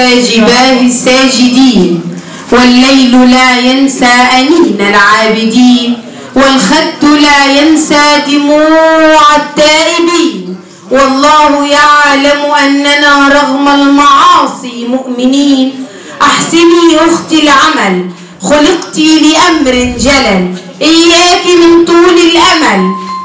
جباه الساجدين، والليل لا ينسى أنين العابدين، والخد لا ينسى دموع التائبين، والله يعلم أننا رغم المعاصي مؤمنين. أحسني أختي العمل، خلقت لأمر جلل، إياك من طول الأمل،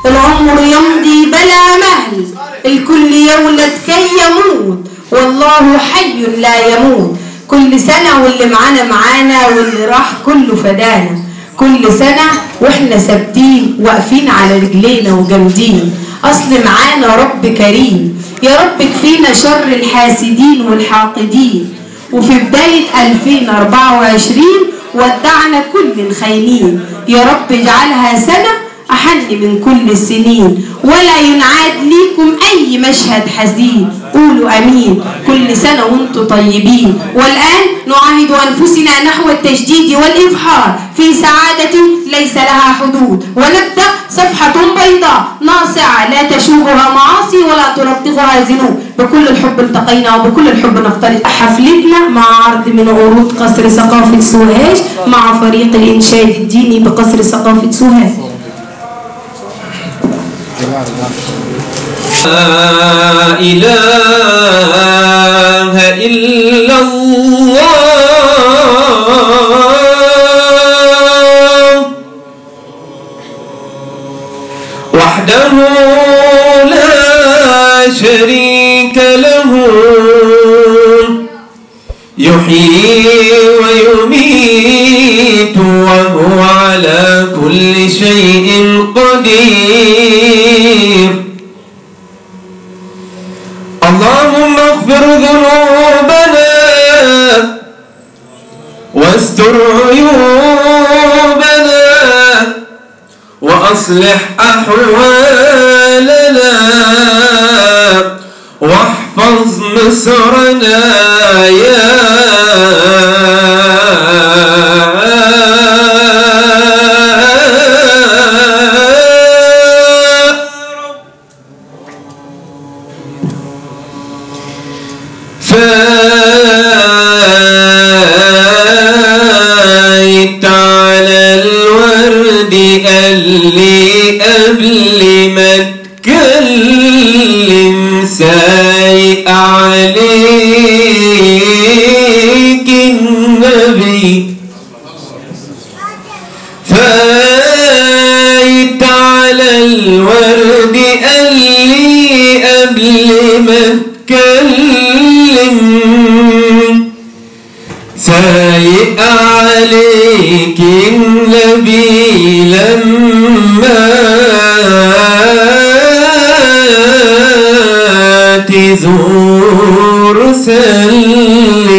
العمر يمضي بلا مهل، الكل يولد كي يموت، والله حي لا يموت. كل سنة واللي معانا واللي راح كله فدانا، كل سنة واحنا ثابتين واقفين على رجلينا وجامدين، اصل معانا رب كريم. يا رب كفينا شر الحاسدين والحاقدين، وفي بداية 2024 ودعنا كل الخاينين. يا رب اجعلها سنة أحن من كل السنين، ولا ينعاد ليكم أي مشهد حزين. قولوا أمين. كل سنة وانتم طيبين. والآن نعاهد أنفسنا نحو التجديد والإبحار في سعادة ليس لها حدود، ونبدأ صفحة بيضاء ناصعة لا تشوبها معاصي ولا ترطغها ذنوب. بكل الحب التقينا وبكل الحب نفترض حفلتنا مع عرض من عروض قصر ثقافة سوهاج مع فريق الإنشاد الديني بقصر ثقافة سوهاج. لا إله إلا الله وحده لا شريك له، يحيي ويميت وهو على كل شيء قدير. اللهم اغفر ذنوبنا واستر عيوبنا وأصلح أحوالنا واحفظ مصرنا يا فايت على الورد اللي قبل ما اتكلم، سايق عليك النبي. فايت على الورد اللي قبل ما اتكلم، سايق عليك النبي لما تزور سلم.